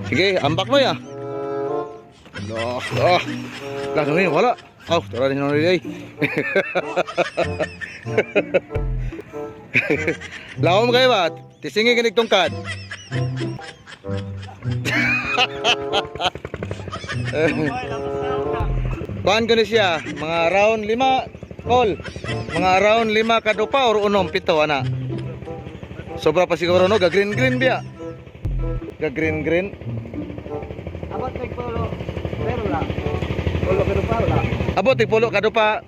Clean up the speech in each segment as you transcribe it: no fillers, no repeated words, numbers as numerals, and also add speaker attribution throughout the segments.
Speaker 1: Sige, ambak mo ya. Lah nung wala. Oh, tara din nung ay. Lawom kayo ba? Tisingi kinig tungkad. Kuan ko ni siya, mga round 5 call. Mga round 5 kadupa or unom pito ana. Sobra pa siguro no, ga green biya. Ga green.
Speaker 2: Abot tig polo. Pero la. Polo kadupa la.
Speaker 1: Abot tig polo kadupa.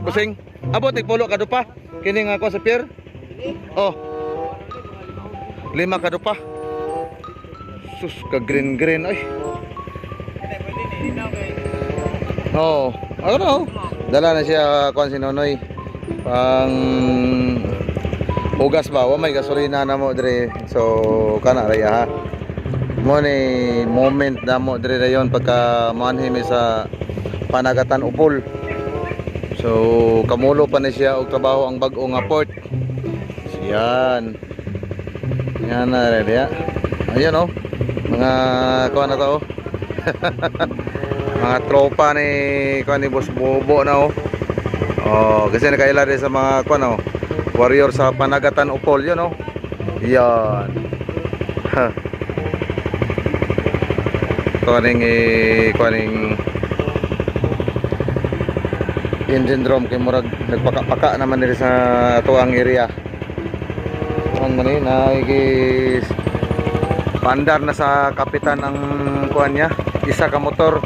Speaker 1: Kusing. Abot tig polo kadupa. Kini nga ko sa pier. Oh. 5 kadupa. Sus ka green ay. Oh, ano? Dala na siya kuan si Nonoy. Pang ugas ba? Wa may gasolina na mo dire. So kana raya ha. Mo ni moment na mo dire rayon pagka manhi mi sa Panagatan Upol. So kamulo pa ni siya og trabaho ang bag-o nga port. Siyan. Yan na raya. Ayun oh. Mga kuan na to. Mga tropa ni kuan ni Boss Bobo na oh. Oh, kasi nakaila din sa mga kuan oh. Warrior sa Panagatan Upol yun oh. Yan. Kuning engine drum kay murag nagpaka-paka naman diri sa tuang area. Ang mani na igis pandar na sa kapitan ang kuan niya, isa ka motor.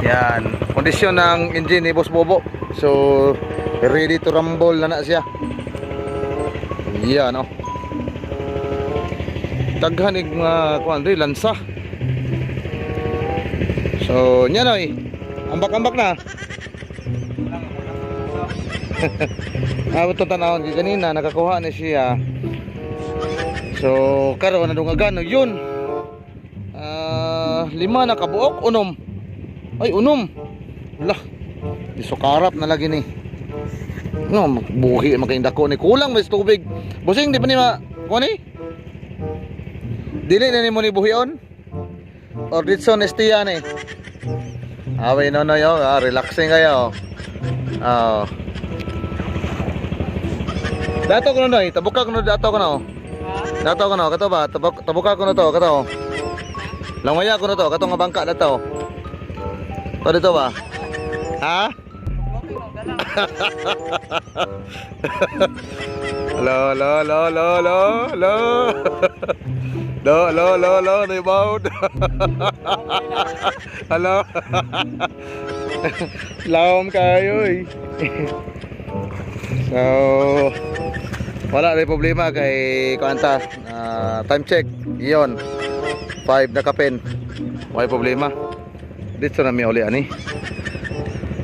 Speaker 1: Yan, kondisyon ng engine ni Boss Bobo. So, ready to rumble na siya. Yan, oh. Taghanig nga kuan ri lansa. So, nya noy. Ambak-ambak na. Ito tanawon kanina nakakuha ni siya. So, karon na dungagan yun. 5 na kabuok unom. Ay, unom. Lah. Isukarap na lagi ni. No, magbuhi makaindako ni kulang mas tubig. Busing di pa ni ma ko ni? Dili na ni mo ni buhion? Or ditson estiya ni. Away no yo, relaxing kayo. Oh. Dato ko no noy, tabuka ko no dato ko no. Dato ko no, kato ba? Tabuka ko no to, kato. Langwaya ko no to, kato nga bangka na to. To dito ba? Ha? Lo rebound. Hello. Lawom kayo eh. So wala rin problema kay kanta. Time check. Iyon. 5 na kapin. Wala problema. Dito na mi uli ani.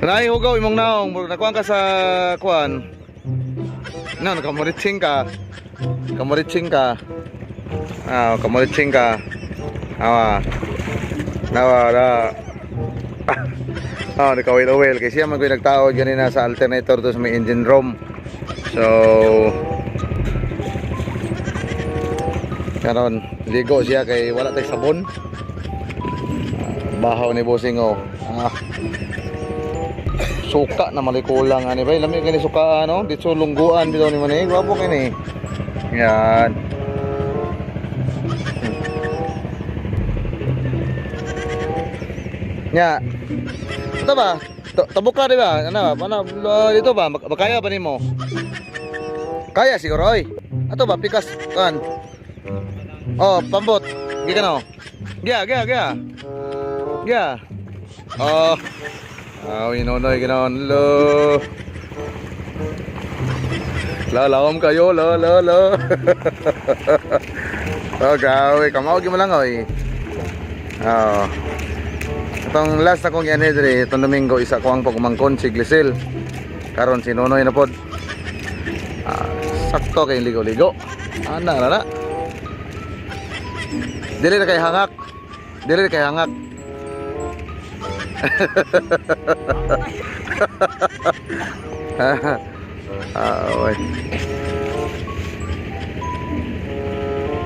Speaker 1: Nay hugaw imong naong nakuan ka sa kuan. Na nakamuritsing ka. Kamuritsing ka. Kamuritsing ka. Awa. Nawa da. Nakawil-awil kasi siya man ko'y nagtaod ganina sa alternator to sa may engine room. So karon ligo siya kay wala tay sabon. Bahaw ni bossing oh. Suka na malikulang ani bay lami kani suka ano dito lungguan bitaw ni manay gwapo kani. Yan. Nya. Ito ba? Tabuka di ba? Ano dito ba? Makaya ba nimo? Kaya siguro oy. Ato ba pikas kan? Oh, pambot. Gikano? Gya. Oh. Inonoy ginaon lo. Lalawom kayo lo. Oh, gawe kamao gyud mo lang oy. Oh. Itong last akong yan diri itong Domingo isa ko ang pagmangkon si Glisil. Karon si Nonoy na pod. Sakto kay ligo-ligo. Ana. Dili na kay hangak. Oy.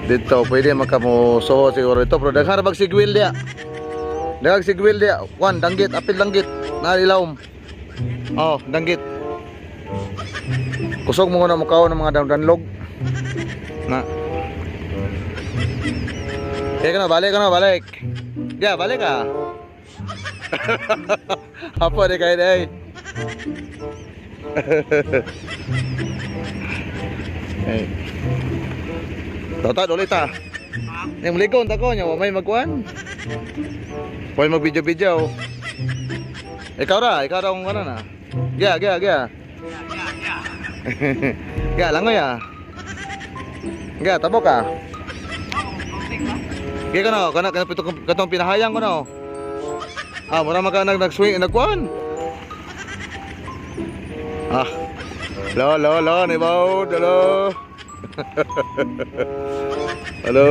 Speaker 1: Dito pwede magkamo soho siguro ito pero daghan ra bag sigwil dia. Daghang sigwil dia. Kwan danggit, apil danggit na ilawom. Oh, danggit. Kusog mo na mukaw ng mga danlog. Na. Kaya balik ka na, balik. Ya, balik ka. Apa deh kayak deh. Tata ulit ta. Yang meligon tako nya, wa may magkuan. Wa may mag-video-video. Ikaw ra kung ano na. Gya. Gya, langoy ya. Gya, tabo ka. Gya ka na, katong pinahayang ko na. Ah, mura maka nag-swing nagkuan. Ah. Lo ni baud, lo. Halo.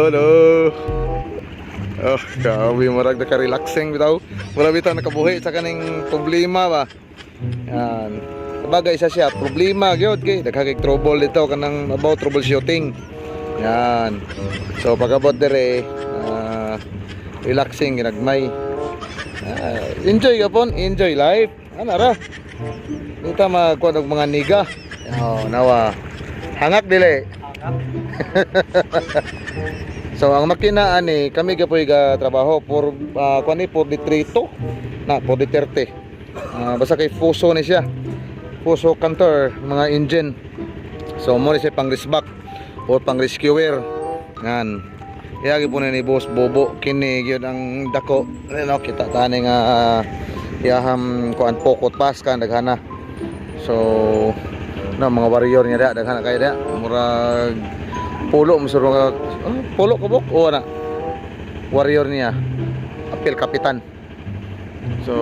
Speaker 1: Oh, kawi marag na ka-relaxing bitaw. Wala bitaw nakabuhi sa kaning problema ba. Yan. Sabagay isa siya problema gyud kay daghang trouble dito kanang about troubleshooting. Yan. So pagabot dire relaxing ginagmay. Enjoy gapon, enjoy life. Ano ra? Dito magkuan og mga niga. Oh, nawa. Hangak dili. So ang makina ani kami gapoy ga trabaho for kuan ni for distrito na for Duterte. Basta kay Fuso ni siya. Fuso Cantor mga engine. So mo ni siya pang resback or pang rescuer. Yan. Iyagi po ni Boss Bobo kini gyud ang dako. Ano kita tani nga iyaham kuan pokot pas kan daghana. So na mga warrior niya daghana kay da murag pulo masuro nga pulo kabok o na warrior niya apil kapitan. So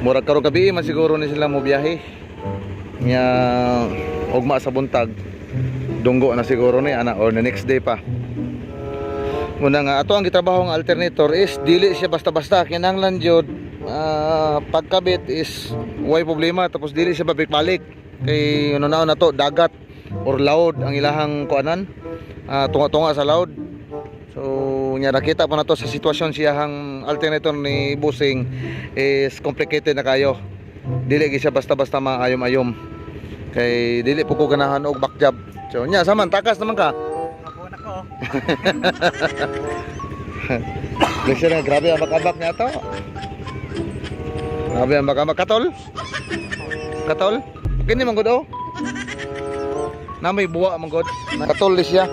Speaker 1: murag karon gabi man siguro ni sila mo biyahe nya ugma sa buntag dunggo na siguro ni ana or the next day pa. Muna nga ato ang gitrabaho ng alternator is dili siya basta-basta kinahanglan jud pagkabit is way problema tapos dili siya babalik kay ano na to dagat or loud ang ilahang kuanan tunga-tunga sa loud. So nya nakita po na to sa sitwasyon siyahang alternator ni Busing is complicated na kayo. Dili gi siya basta-basta maayom-ayom kay dili po ko ganahan og back job. So nya saman takas naman ka. Kasi na grabe ang bakabak niya to. Grabe ang bakabak katol. Kini man gud oh. Na may buwa man gud. Katol siya.